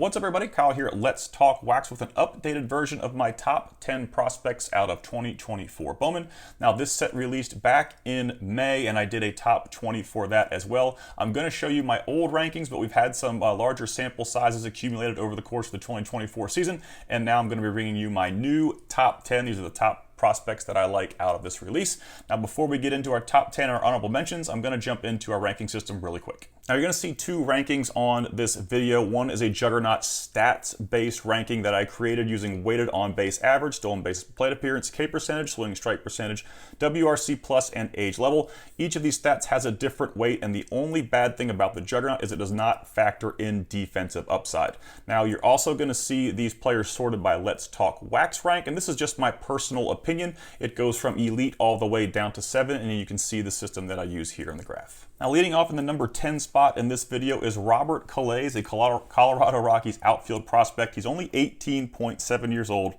What's up, everybody? Kyle here at Let's Talk Wax with an updated version of my top 10 prospects out of 2024 Bowman. Now, this set released back in May, and I did a top 20 for that as well. I'm going to show you my old rankings, but we've had some larger sample sizes accumulated over the course of the 2024 season, and now I'm going to be bringing you my new top 10. These are the top prospects that I like out of this release. Now, before we get into our top 10 and our honorable mentions, I'm going to jump into our ranking system really quick. Now, you're going to see two rankings on this video. One is a Juggernaut stats-based ranking that I created using weighted on-base average, stolen base plate appearance, K percentage, swinging strike percentage, WRC plus, and age level. Each of these stats has a different weight, and the only bad thing about the Juggernaut is it does not factor in defensive upside. Now, you're also going to see these players sorted by Let's Talk Wax rank, and this is just my personal opinion. It goes from elite all the way down to 7, and you can see the system that I use here in the graph. Now, leading off in the number 10 spot in this video is Robert Calais, a Colorado Rockies outfield prospect. He's only 18.7 years old,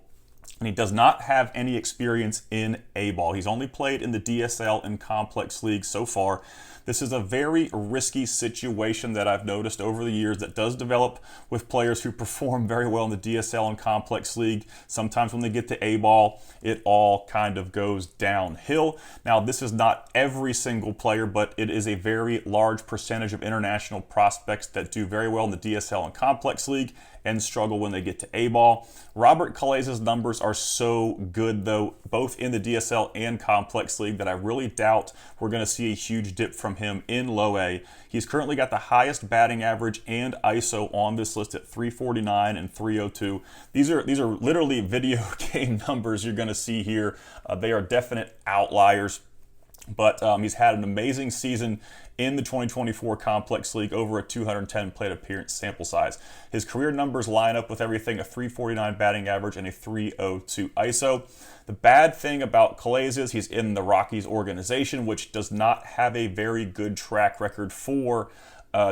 and he does not have any experience in A-ball. He's only played in the DSL and complex leagues so far. This is a very risky situation that I've noticed over the years that does develop with players who perform very well in the DSL and complex league. Sometimes when they get to A-ball, it all kind of goes downhill. Now, this is not every single player, but it is a very large percentage of international prospects that do very well in the DSL and complex league and struggle when they get to A-ball. Robert Calais' numbers are so good, though, both in the DSL and complex league, that I really doubt we're going to see a huge dip from him in low A. He's currently got the highest batting average and ISO on this list at 349 and 302. These are literally video game numbers you're going to see here. They are definite outliers. But he's had an amazing season in the 2024 Complex League, over a 210 plate appearance sample size. His career numbers line up with everything: a 349 batting average and a 302 ISO. The bad thing about Calais is he's in the Rockies organization, which does not have a very good track record for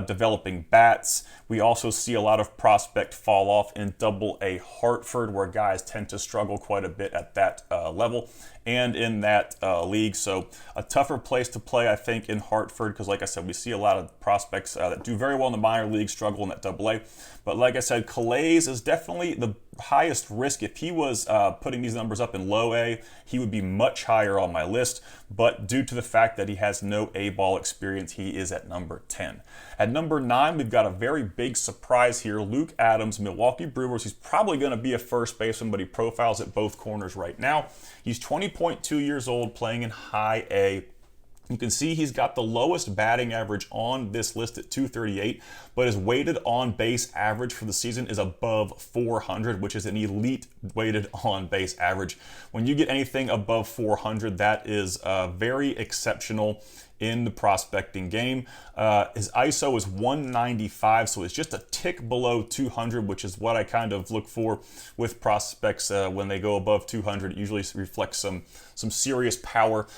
developing bats. We also see a lot of prospect fall off in Double-A Hartford, where guys tend to struggle quite a bit at that level and in that league. So a tougher place to play, I think, in Hartford, because like I said, we see a lot of prospects that do very well in the minor league struggle in that Double-A. But like I said, Calais is definitely the highest risk. If he was putting these numbers up in low A, he would be much higher on my list. But due to the fact that he has no A-ball experience, he is at number 10. At number 9, we've got a very big surprise here. Luke Adams, Milwaukee Brewers. He's probably going to be a first baseman, but he profiles at both corners right now. He's 20.2 years old, playing in high A. You can see he's got the lowest batting average on this list at 238, but his weighted on base average for the season is above 400, which is an elite weighted on base average. When you get anything above 400, that is very exceptional in the prospecting game. His ISO is 195, so it's just a tick below 200, which is what I kind of look for with prospects. When they go above 200, it usually reflects some serious power.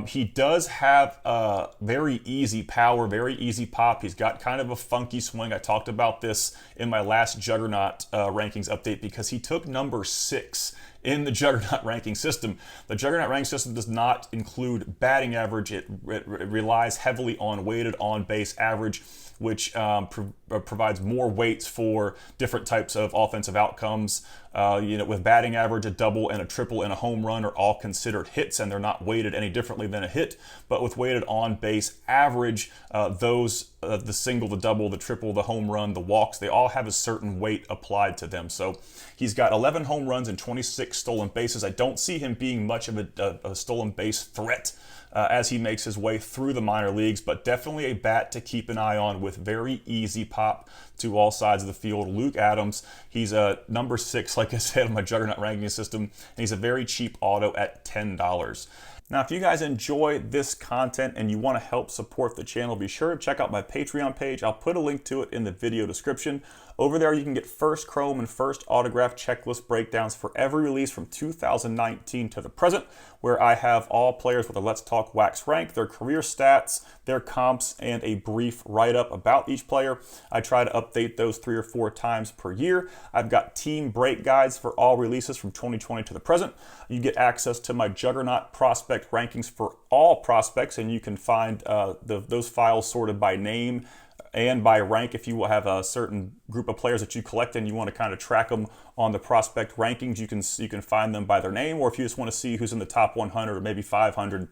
He does have very easy power, very easy pop. He's got kind of a funky swing. I talked about this in my last Juggernaut rankings update, because he took number 6 in the Juggernaut ranking system. The Juggernaut ranking system does not include batting average. It relies heavily on weighted on base average, which provides more weights for different types of offensive outcomes. With batting average, a double and a triple and a home run are all considered hits, and they're not weighted any differently than a hit. But with weighted on base average, the single, the double, the triple, the home run, the walks, they all have a certain weight applied to them. So he's got 11 home runs and 26 stolen bases. I don't see him being much of a stolen base threat as he makes his way through the minor leagues, but definitely a bat to keep an eye on with very easy pop to all sides of the field. Luke Adams, he's number 6, like I said, on my Juggernaut ranking system, and he's a very cheap auto at $10. Now, if you guys enjoy this content and you want to help support the channel, be sure to check out my Patreon page. I'll put a link to it in the video description. Over there, you can get first chrome and first autograph checklist breakdowns for every release from 2019 to the present, where I have all players with a Let's Talk Wax rank, their career stats, their comps, and a brief write-up about each player. I try to update those 3 or 4 times per year. I've got team break guides for all releases from 2020 to the present. You get access to my Juggernaut prospect rankings for all prospects, and you can find those files sorted by name, and by rank if you have a certain group of players that you collect and you want to kind of track them on the prospect rankings. You can find them by their name, or if you just want to see who's in the top 100 or maybe 500,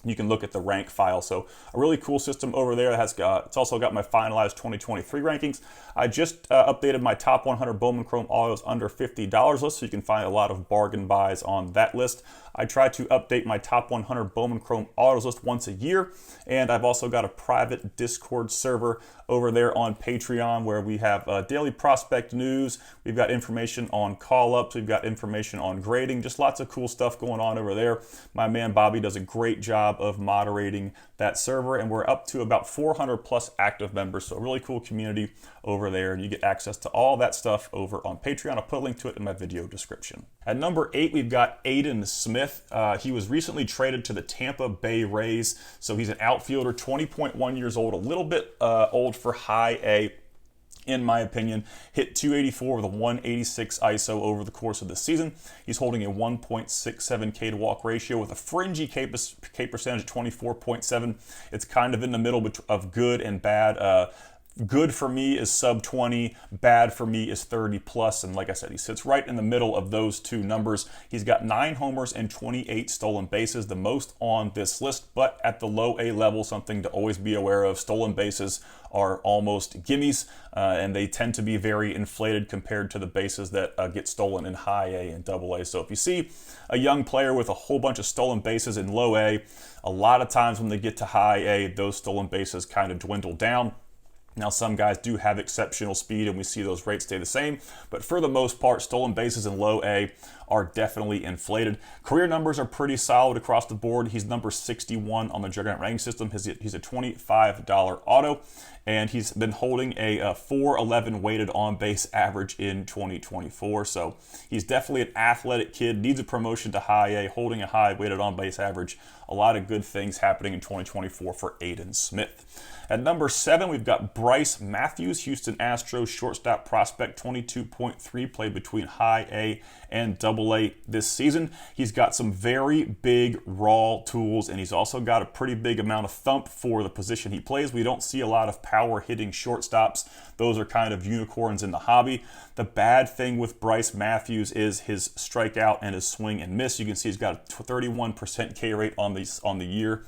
you can look at the rank file. So a really cool system over there. It's also got my finalized 2023 rankings. I just updated my top 100 Bowman Chrome autos under $50 list, so you can find a lot of bargain buys on that list. I try to update my top 100 Bowman Chrome autos list once a year, and I've also got a private Discord server over there on Patreon where we have daily prospect news. We've got information on call-ups. We've got information on grading. Just lots of cool stuff going on over there. My man Bobby does a great job of moderating that server, and we're up to about 400 plus active members, so a really cool community over there, and you get access to all that stuff over on Patreon. I'll put a link to it in my video description. At number 8, we've got Aiden Smith. He was recently traded to the Tampa Bay Rays, so he's an outfielder, 20.1 years old, a little bit old for high A, in my opinion. Hit 284 with a 186 ISO over the course of the season. He's holding a 1.67 K to walk ratio with a fringy K percentage at 24.7. It's kind of in the middle of good and bad. Good for me is sub 20, bad for me is 30 plus, and like I said, he sits right in the middle of those two numbers. He's got 9 homers and 28 stolen bases, the most on this list, but at the low A level, something to always be aware of. Stolen bases are almost gimmies, and they tend to be very inflated compared to the bases that get stolen in high A and double A. So if you see a young player with a whole bunch of stolen bases in low A, a lot of times when they get to high A, those stolen bases kind of dwindle down. Now, some guys do have exceptional speed, and we see those rates stay the same, but for the most part, stolen bases in low A are definitely inflated. Career numbers are pretty solid across the board. He's number 61 on the Juggernaut ranking system. He's a $25 auto, and he's been holding a 411 weighted on base average in 2024. So he's definitely an athletic kid, needs a promotion to high A, holding a high weighted on base average. A lot of good things happening in 2024 for Aiden Smith. At number 7, we've got Bryce Matthews, Houston Astros shortstop prospect, 22.3, played between high A and double A this season. He's got some very big raw tools, and he's also got a pretty big amount of thump for the position he plays. We don't see a lot of power hitting shortstops. Those are kind of unicorns in the hobby. The bad thing with Bryce Matthews is his strikeout and his swing and miss. You can see he's got a 31% K rate on the year,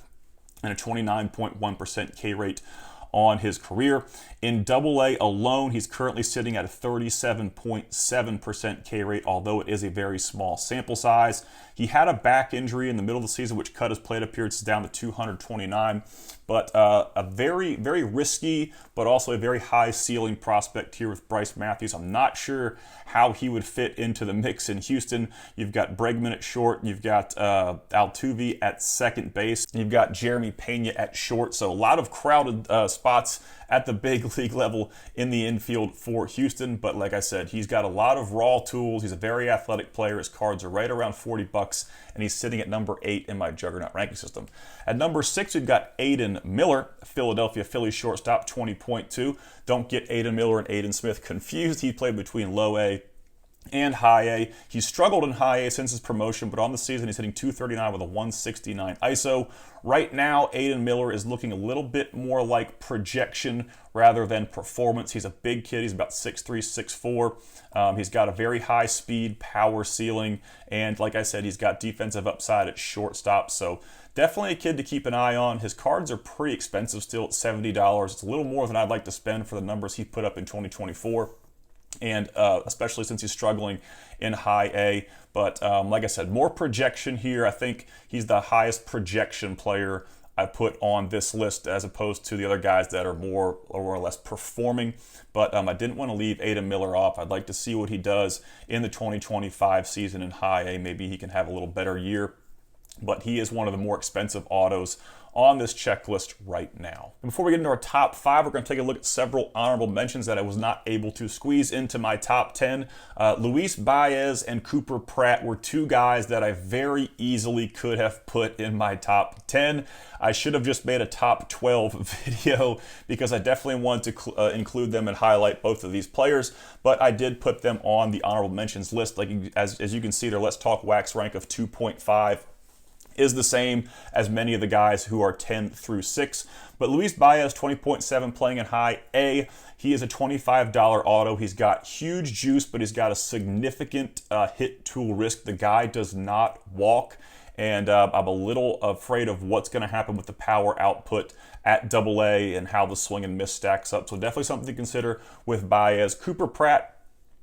and a 29.1% K rate on his career. In double A alone, he's currently sitting at a 37.7% K rate, although it is a very small sample size. He had a back injury in the middle of the season, which cut his plate appearances down to 229, but a very, very risky, but also a very high ceiling prospect here with Bryce Matthews. I'm not sure how he would fit into the mix in Houston. You've got Bregman at short, you've got Altuve at second base, you've got Jeremy Pena at short, so a lot of crowded spots at the big league level in the infield for Houston. But like I said, he's got a lot of raw tools. He's a very athletic player. His cards are right around $40, and he's sitting at number 8 in my Juggernaut ranking system. At number 6, we've got Aiden Miller, Philadelphia Phillies shortstop, 20.2. Don't get Aiden Miller and Aiden Smith confused. He played between low A and high A. He's struggled in high A since his promotion, but on the season he's hitting 239 with a 169 ISO. Right now, Aiden Miller is looking a little bit more like projection rather than performance. He's a big kid. He's about 6'3", 6'4". He's got a very high speed, power ceiling, and like I said, he's got defensive upside at shortstop. So definitely a kid to keep an eye on. His cards are pretty expensive still at $70. It's a little more than I'd like to spend for the numbers he put up in 2024. And especially since he's struggling in high A. But like I said, more projection here. I think he's the highest projection player I put on this list as opposed to the other guys that are more or less performing. But I didn't want to leave Aiden Miller off. I'd like to see what he does in the 2025 season in high A. Maybe he can have a little better year. But he is one of the more expensive autos on this checklist right now. And before we get into our top 5, we're going to take a look at several honorable mentions that I was not able to squeeze into my top 10. Luis Baez and Cooper Pratt were two guys that I very easily could have put in my top 10. I should have just made a top 12 video because I definitely wanted to include them and highlight both of these players, but I did put them on the honorable mentions list. Like as you can see there, Let's Talk Wax rank of 2.5. is the same as many of the guys who are 10 through 6. But Luis Baez, 20.7, playing in high A. He is a $25 auto. He's got huge juice, but he's got a significant hit tool risk. The guy does not walk, and I'm a little afraid of what's going to happen with the power output at AA and how the swing and miss stacks up. So definitely something to consider with Baez. Cooper Pratt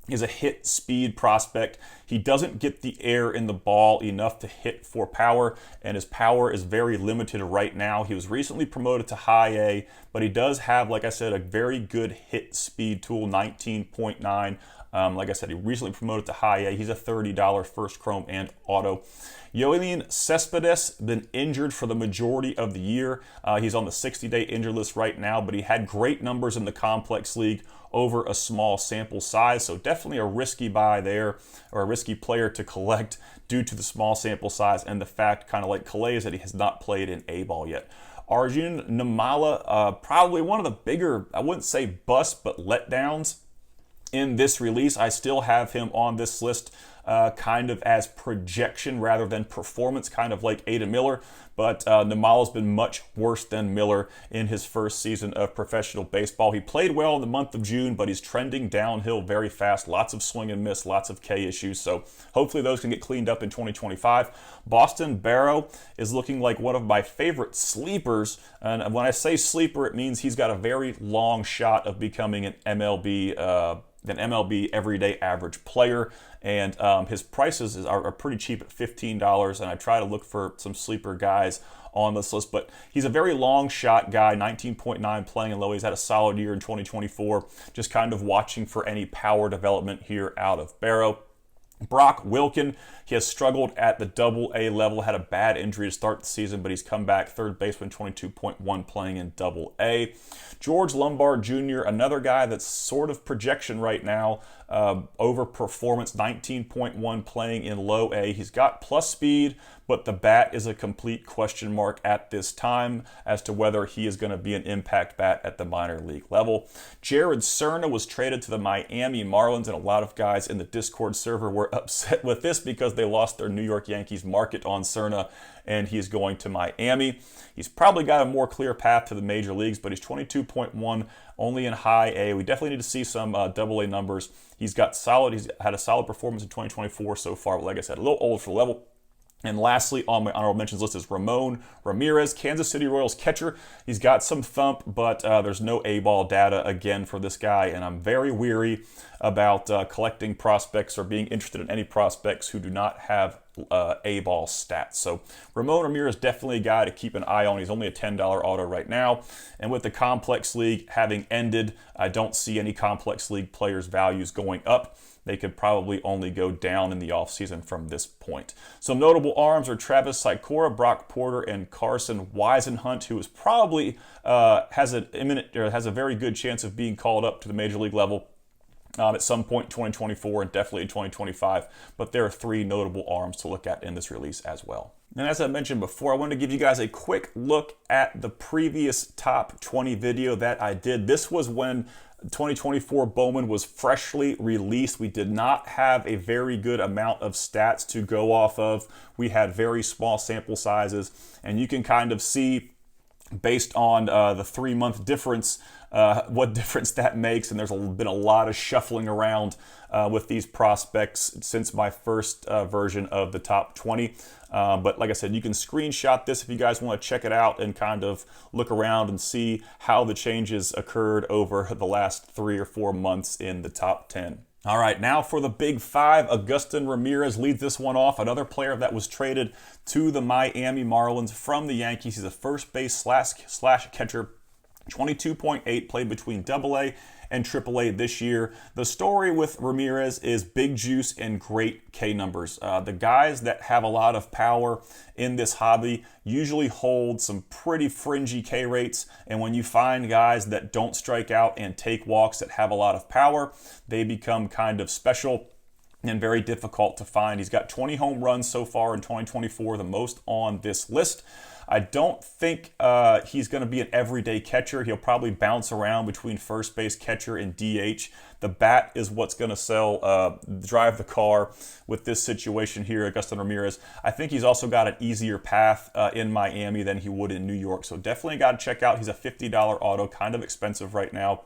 is a hit speed prospect. He doesn't get the air in the ball enough to hit for power, and his power is very limited right now. He was recently promoted to high A, but he does have, like I said, a very good hit speed tool, 19.9. Like I said, he recently promoted to high A. He's a $30 first chrome and auto. Yoelin Cespedes, been injured for the majority of the year. He's on the 60-day injured list right now, but he had great numbers in the complex league over a small sample size. So definitely a risky buy there, or a risky player to collect due to the small sample size and the fact, kind of like Calais, that he has not played in A-ball yet. Arjun Nimmala, probably one of the bigger, I wouldn't say bust, but letdowns in this release. I still have him on this list kind of as projection rather than performance, kind of like Ada Miller. But Nimmala's been much worse than Miller in his first season of professional baseball. He played well in the month of June, but he's trending downhill very fast. Lots of swing and miss, lots of K issues. So hopefully those can get cleaned up in 2025. Boston Barrow is looking like one of my favorite sleepers. And when I say sleeper, it means he's got a very long shot of becoming an MLB everyday average player, and his prices are pretty cheap at $15, and I try to look for some sleeper guys on this list, but he's a very long shot guy, 19.9 playing in low. He's had a solid year in 2024, just kind of watching for any power development here out of Barrow. Brock Wilken, he has struggled at the AA level, had a bad injury to start the season, but he's come back, third baseman, 22.1 playing in AA. George Lombard Jr., another guy that's sort of projection right now, over performance, 19.1 playing in low A. He's got plus speed, but the bat is a complete question mark at this time as to whether he is going to be an impact bat at the minor league level. Jared Cerna was traded to the Miami Marlins, and a lot of guys in the Discord server were upset with this because they lost their New York Yankees market on Cerna, and he's going to Miami. He's probably got a more clear path to the major leagues, but he's 22.1 only in high A. We definitely need to see some AA numbers. He's had a solid performance in 2024 so far, but like I said, a little old for the level. And lastly, on my honorable mentions list is Ramon Ramirez, Kansas City Royals catcher. He's got some thump, but there's no A-ball data again for this guy, and I'm very weary about collecting prospects or being interested in any prospects who do not have A-ball stats. So Ramon Ramirez, definitely a guy to keep an eye on. He's only a $10 auto right now. And with the complex league having ended, I don't see any complex league players' values going up. They could probably only go down in the offseason from this point. Some notable arms are Travis Sikora, Brock Porter, and Carson Weisenhunt, who is probably has a very good chance of being called up to the major league level at some point in 2024 and definitely in 2025. But there are three notable arms to look at in this release as well. And as I mentioned before, I wanted to give you guys a quick look at the previous top 20 video that I did. This was when 2024 Bowman was freshly released. We did not have a very good amount of stats to go off of. We had very small sample sizes, and you can kind of see based on the 3-month difference what difference that makes. And there's been a lot of shuffling around with these prospects since my first version of the top 20. But like I said, you can screenshot this if you guys want to check it out and kind of look around and see how the changes occurred over the last 3 or 4 months in the top 10. All right, now for the big five. Agustin Ramirez leads this one off. Another player that was traded to the Miami Marlins from the Yankees. He's a first base slash catcher. 22.8, played between AA and AAA this year. The story with Ramirez is big juice and great K numbers. The guys that have a lot of power in this hobby usually hold some pretty fringy K rates, and when you find guys that don't strike out and take walks that have a lot of power, they become kind of special. and very difficult to find. He's got 20 home runs so far in 2024, the most on this list. I don't think he's going to be an everyday catcher. He'll probably bounce around between first base, catcher, and DH. The bat is what's going to drive the car with this situation here, Augustin Ramirez. I think he's also got an easier path in Miami than he would in New York. So definitely got to check out. He's a $50 auto, kind of expensive right now.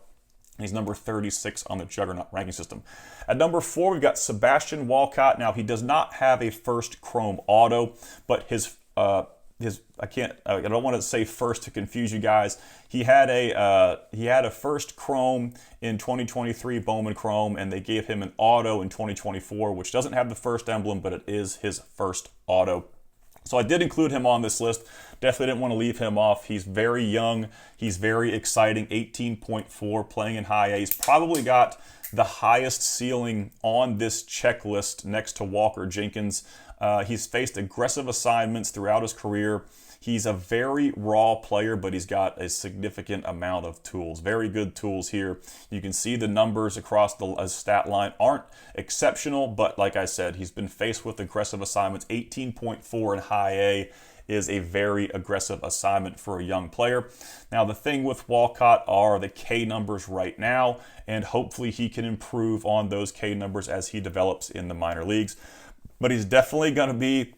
He's number 36 on the Juggernaut ranking system. At number 4, we've got Sebastian Walcott. Now, he does not have a first chrome auto, but I don't want to say first to confuse you guys. He had a first chrome in 2023, Bowman chrome, and they gave him an auto in 2024, which doesn't have the first emblem, but it is his first auto. So I did include him on this list. Definitely didn't want to leave him off. He's very young. He's very exciting. 18.4, playing in high A. He's probably got the highest ceiling on this checklist next to Walker Jenkins. He's faced aggressive assignments throughout his career. He's a very raw player, but he's got a significant amount of tools. Very good tools here. You can see the numbers across the stat line aren't exceptional, but like I said, he's been faced with aggressive assignments. 18.4 in high A is a very aggressive assignment for a young player. Now, the thing with Walcott are the K numbers right now, and hopefully he can improve on those K numbers as he develops in the minor leagues. But he's definitely going to be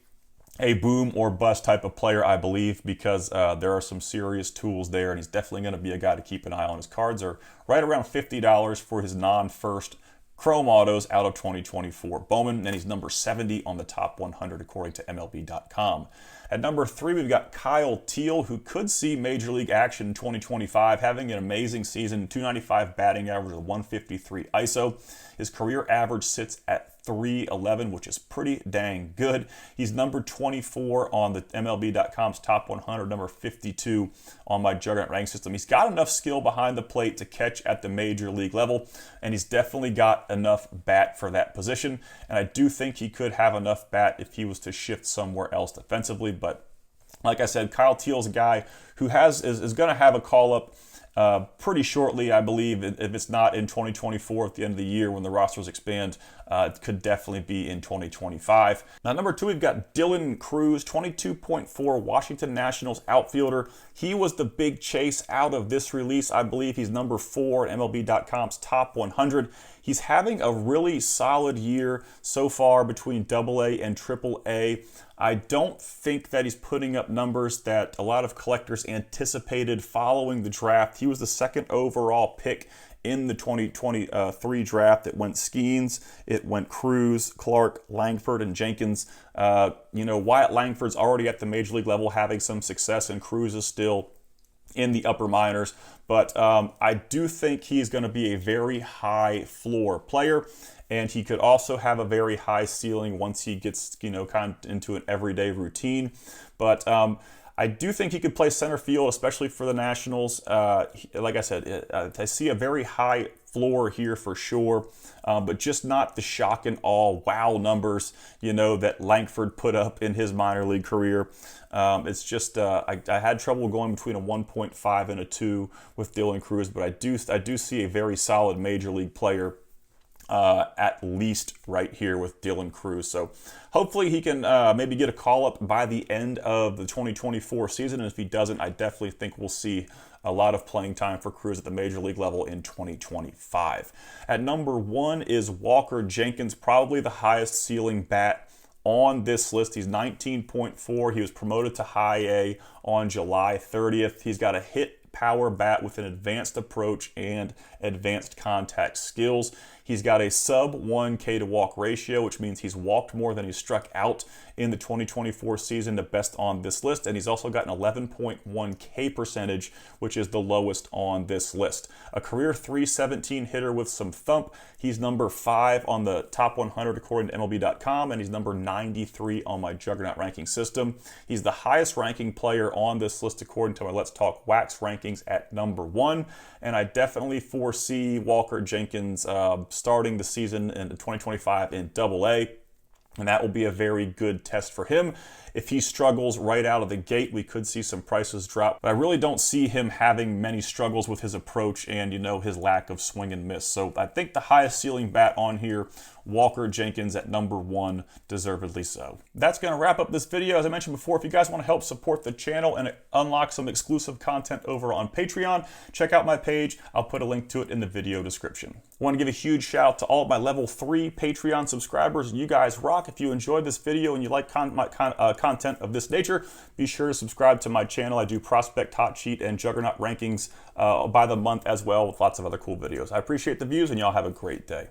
a boom or bust type of player, I believe, because there are some serious tools there, and he's definitely going to be a guy to keep an eye on. His cards are right around $50 for his non-first chrome autos out of 2024. Bowman, and he's number 70 on the top 100 according to MLB.com. At number 3, we've got Kyle Teal, who could see Major League action in 2025, having an amazing season, 295 batting average with 153 ISO. His career average sits at 311, which is pretty dang good. He's number 24 on the MLB.com's top 100, number 52 on my Juggernaut ranking system. He's got enough skill behind the plate to catch at the major league level, and he's definitely got enough bat for that position. And I do think he could have enough bat if he was to shift somewhere else defensively. But like I said, Kyle Teal's a guy who is going to have a call-up pretty shortly, I believe. If it's not in 2024 at the end of the year when the rosters expand, it could definitely be in 2025. Now, number 2, we've got Dylan Cruz, 22.4 Washington Nationals outfielder. He was the big chase out of this release. I believe he's number 4 at MLB.com's top 100. He's having a really solid year so far between AA and AAA. I don't think that he's putting up numbers that a lot of collectors anticipated following the draft. He was the second overall pick in the 2023 draft. It went Skeens, it went Cruz, Clark, Langford, and Jenkins. Wyatt Langford's already at the major league level having some success, and Cruz is still in the upper minors. But I do think he's going to be a very high floor player, and he could also have a very high ceiling once he gets, kind of into an everyday routine. But I do think he could play center field, especially for the Nationals. Like I said, I see a very high floor here for sure, but just not the shock and awe wow numbers, that Langford put up in his minor league career. It's just I had trouble going between a 1.5 and a 2 with Dylan Cruz, but I do see a very solid major league player at least right here with Dylan Cruz. So hopefully he can maybe get a call-up by the end of the 2024 season. And if he doesn't, I definitely think we'll see a lot of playing time for Cruz at the major league level in 2025. At number 1 is Walker Jenkins, probably the highest ceiling bat on this list. He's 19.4. He was promoted to high A on July 30th. He's got a hit power bat with an advanced approach and advanced contact skills. He's got a sub 1 K to walk ratio, which means he's walked more than he's struck out in the 2024 season, the best on this list. And he's also got an 11.1 K percentage, which is the lowest on this list. A career .317 hitter with some thump. He's number 5 on the top 100 according to MLB.com, and he's number 93 on my Juggernaut ranking system. He's the highest ranking player on this list according to my Let's Talk Wax rankings at number 1. And I definitely foresee Walker Jenkins starting the season in 2025 in AA. and that will be a very good test for him. If he struggles right out of the gate, we could see some prices drop. But I really don't see him having many struggles with his approach and, his lack of swing and miss. So I think the highest ceiling bat on here, Walker Jenkins at number 1, deservedly so. That's going to wrap up this video. As I mentioned before, if you guys want to help support the channel and unlock some exclusive content over on Patreon, check out my page. I'll put a link to it in the video description. I want to give a huge shout out to all of my level 3 Patreon subscribers. You guys rock. If you enjoyed this video and you like content of this nature, be sure to subscribe to my channel. I do prospect hot sheet and juggernaut rankings by the month as well, with lots of other cool videos. I appreciate the views, and y'all have a great day.